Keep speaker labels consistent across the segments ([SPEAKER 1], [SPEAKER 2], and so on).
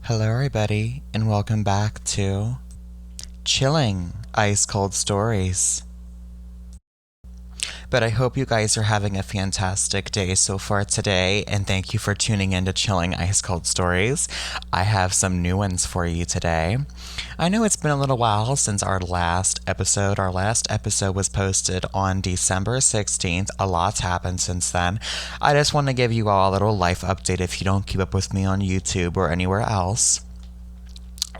[SPEAKER 1] Hello, everybody, and welcome back to Chilling Ice Cold Stories. But I hope you guys are having a fantastic day so far today, and thank you for tuning in to Chilling Ice Cold Stories. I have some new ones for you today. I know it's been a little while since our last episode. Our last episode was posted on December 16th. A lot's happened since then. I just want to give you all a little life update if you don't keep up with me on YouTube or anywhere else.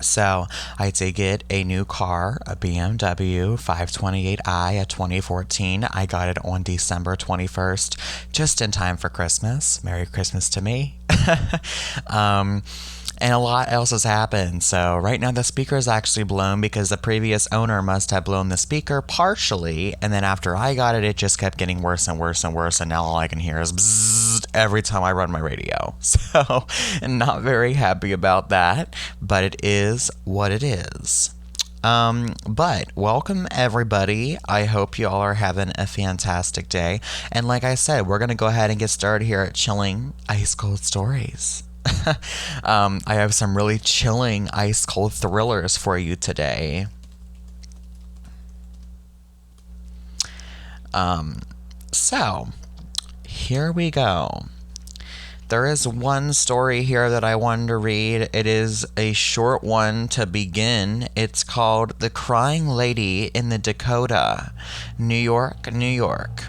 [SPEAKER 1] So I did get a new car, a BMW 528i, a 2014. I got it on December 21st, just in time for Christmas. Merry Christmas to me. And a lot else has happened. So right now the speaker is actually blown because the previous owner must have blown the speaker partially. And then after I got it, it just kept getting worse and worse and worse. And now all I can hear is bzzz every time I run my radio. So not very happy about that, but it is what it is. But welcome everybody. I hope you all are having a fantastic day. And like I said, we're going to go ahead and get started here at Chilling Ice Cold Stories. I have some really chilling ice cold thrillers for you today. So here we go. There is one story here that I wanted to read. It is a short one to begin. It's called The Crying Lady in the Dakota, New York, New York.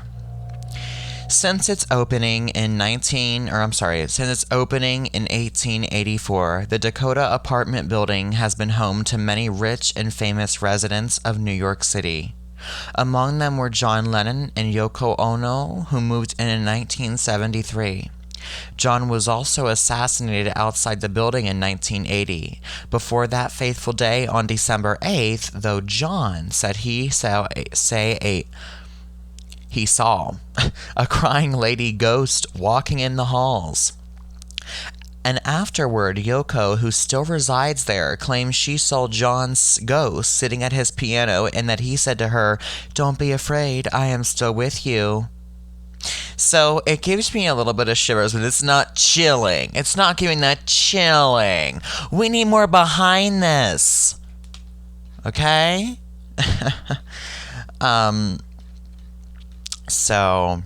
[SPEAKER 1] Since its opening in 1884, the Dakota apartment building has been home to many rich and famous residents of New York City. Among them were John Lennon and Yoko Ono, who moved in 1973. John was also assassinated outside the building in 1980. Before that fateful day on December 8th, though John said he saw a crying lady ghost walking in the halls. And afterward, Yoko, who still resides there, claims she saw John's ghost sitting at his piano and that he said to her, "Don't be afraid, I am still with you." So it gives me a little bit of shivers, but it's not chilling. It's not giving that chilling. We need more behind this. Okay? So,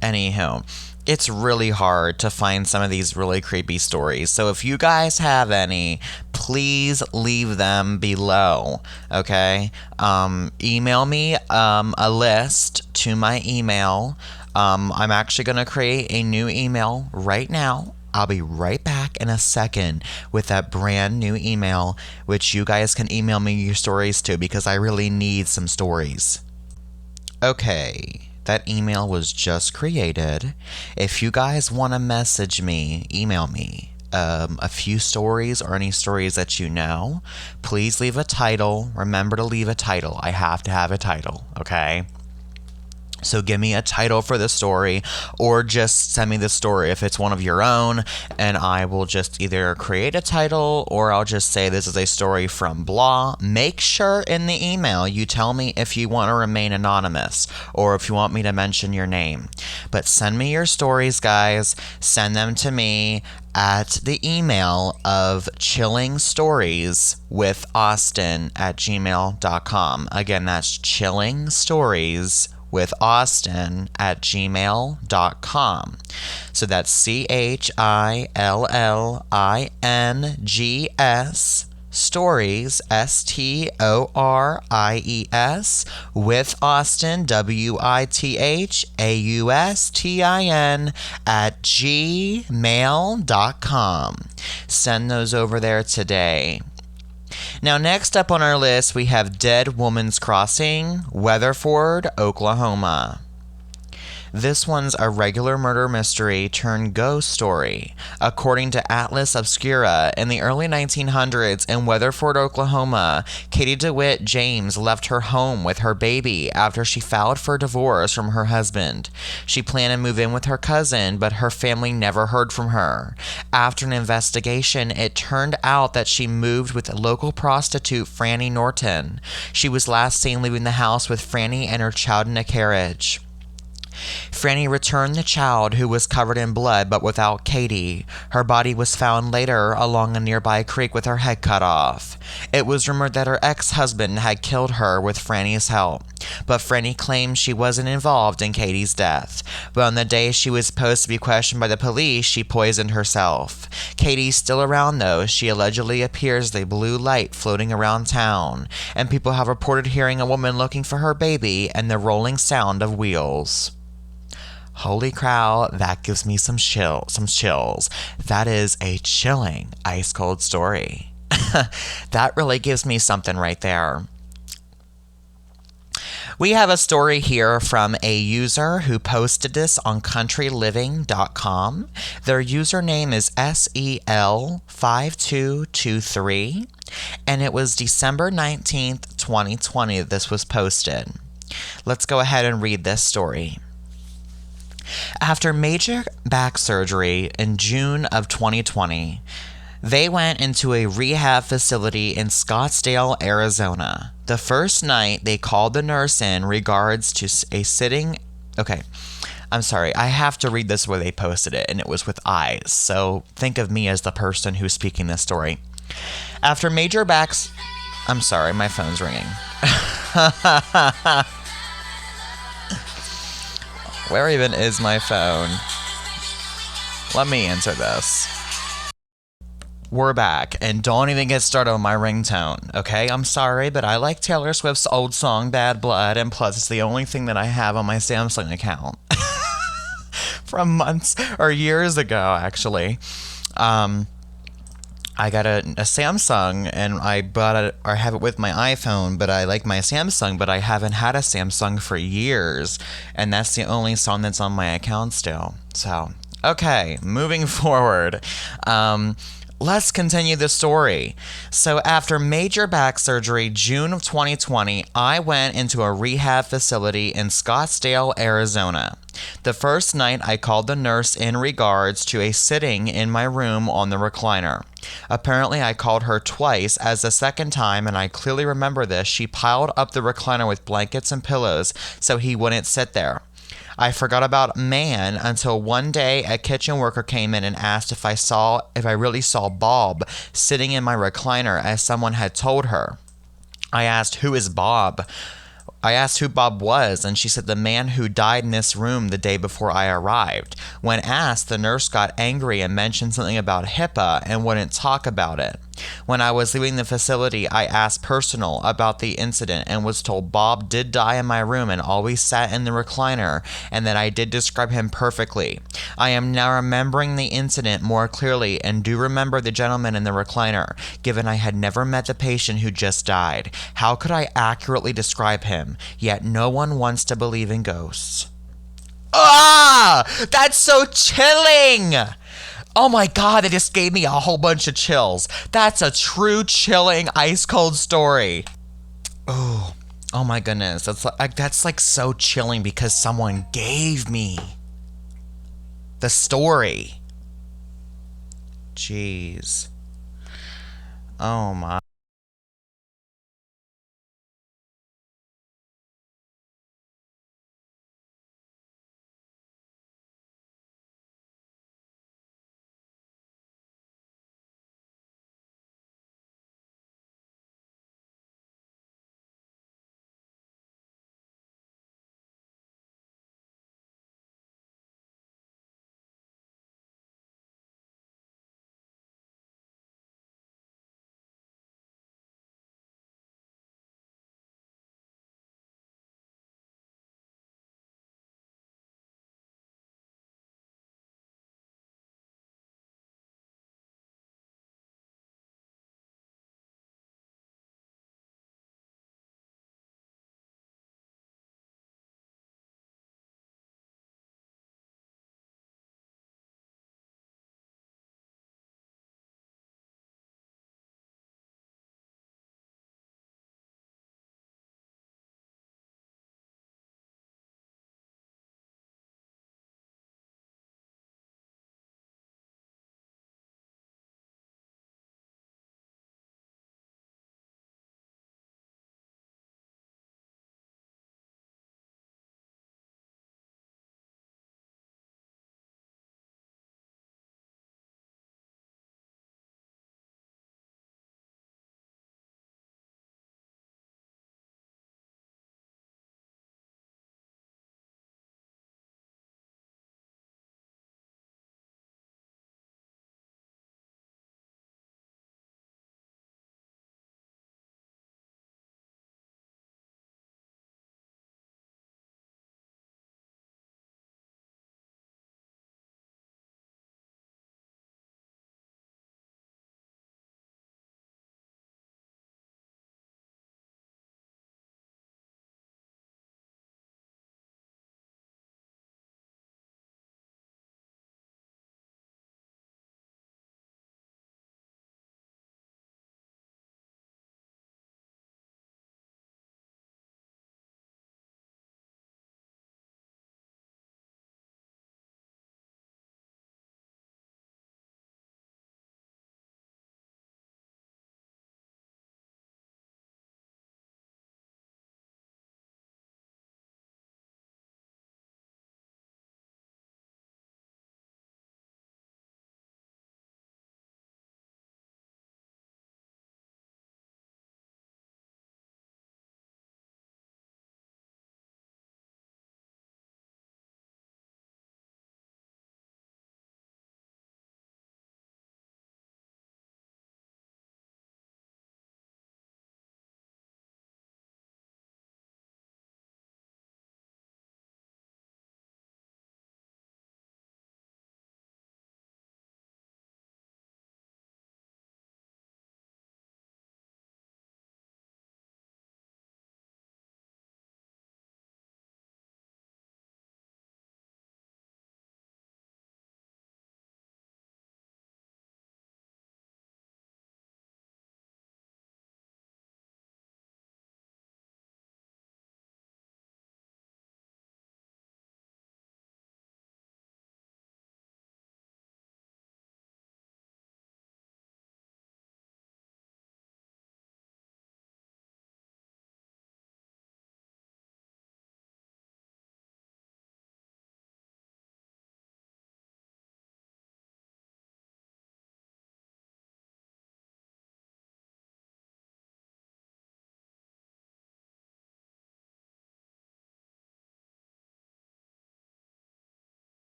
[SPEAKER 1] anywho, it's really hard to find some of these really creepy stories. So if you guys have any, please leave them below, okay? Email me a list to my email. I'm actually going to create a new email right now. I'll be right back in a second with that brand new email, which you guys can email me your stories to because I really need some stories. Okay, that email was just created. If you guys want to message me, email me a few stories or any stories that you know. Please leave a title. Remember to leave a title. I have to have a title, okay? So give me a title for the story or just send me the story if it's one of your own, and I will just either create a title or I'll just say this is a story from blah. Make sure in the email you tell me if you want to remain anonymous or if you want me to mention your name. But send me your stories, guys. Send them to me at the email of chillingstorieswithaustin@gmail.com. Again, that's chillingstorieswithaustin@gmail.com. So that's CHILLINGS stories, STORIES, with Austin, WITHAUSTIN @gmail.com. Send those over there today. Now, next up on our list, we have Dead Woman's Crossing, Weatherford, Oklahoma. This one's a regular murder mystery turned ghost story. According to Atlas Obscura, in the early 1900s in Weatherford, Oklahoma, Katie DeWitt James left her home with her baby after she filed for divorce from her husband. She planned to move in with her cousin, but her family never heard from her. After an investigation, it turned out that she moved with local prostitute Franny Norton. She was last seen leaving the house with Franny and her child in a carriage. Franny returned the child, who was covered in blood but without Katie. Her body was found later along a nearby creek with her head cut off. It was rumored that her ex-husband had killed her with Franny's help, but Franny claimed she wasn't involved in Katie's death. But on the day she was supposed to be questioned by the police, she poisoned herself. Katie's still around though. She allegedly appears as a blue light floating around town, and people have reported hearing a woman looking for her baby and the rolling sound of wheels. Holy cow, that gives me some chills. That is a chilling, ice cold story. That really gives me something right there. We have a story here from a user who posted this on countryliving.com. Their username is SEL5223, and it was December 19th, 2020 this was posted. Let's go ahead and read this story. After major back surgery in June of 2020, they went into a rehab facility in Scottsdale, Arizona. The first night, they called the nurse in regards to a sitting... Okay, I'm sorry. I have to read this where they posted it, and it was with eyes. So think of me as the person who's speaking this story. After major backs... I'm sorry, my phone's ringing. Where even is my phone? Let me answer this. We're back, and don't even get started on my ringtone, okay? I'm sorry, but I like Taylor Swift's old song, Bad Blood, and plus it's the only thing that I have on my Samsung account. From months or years ago, actually. I got a Samsung, and I bought it, or have it with my iPhone, but I like my Samsung, but I haven't had a Samsung for years, and that's the only song that's on my account still. So, okay, moving forward. Let's continue the story. So after major back surgery, June of 2020, I went into a rehab facility in Scottsdale, Arizona. The first night, I called the nurse in regards to a sitting in my room on the recliner. Apparently, I called her twice, as the second time, and I clearly remember this, she piled up the recliner with blankets and pillows so he wouldn't sit there. I forgot about man until one day a kitchen worker came in and asked if I really saw Bob sitting in my recliner, as someone had told her. I asked, "Who is Bob?" I asked who Bob was, and she said the man who died in this room the day before I arrived. When asked, the nurse got angry and mentioned something about HIPAA and wouldn't talk about it. When I was leaving the facility, I asked personal about the incident and was told Bob did die in my room and always sat in the recliner, and that I did describe him perfectly. I am now remembering the incident more clearly and do remember the gentleman in the recliner, given I had never met the patient who just died. How could I accurately describe him? Yet no one wants to believe in ghosts. Ah! That's so chilling! Oh my god, that just gave me a whole bunch of chills. That's a true chilling, ice cold story. Oh my goodness. That's like so chilling because someone gave me the story. Jeez. Oh my.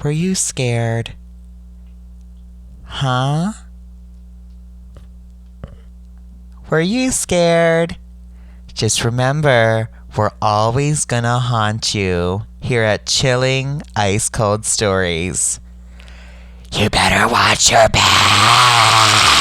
[SPEAKER 1] Were you scared? Huh? Were you scared? Just remember, we're always gonna haunt you here at Chilling Ice Cold Stories. You better watch your back.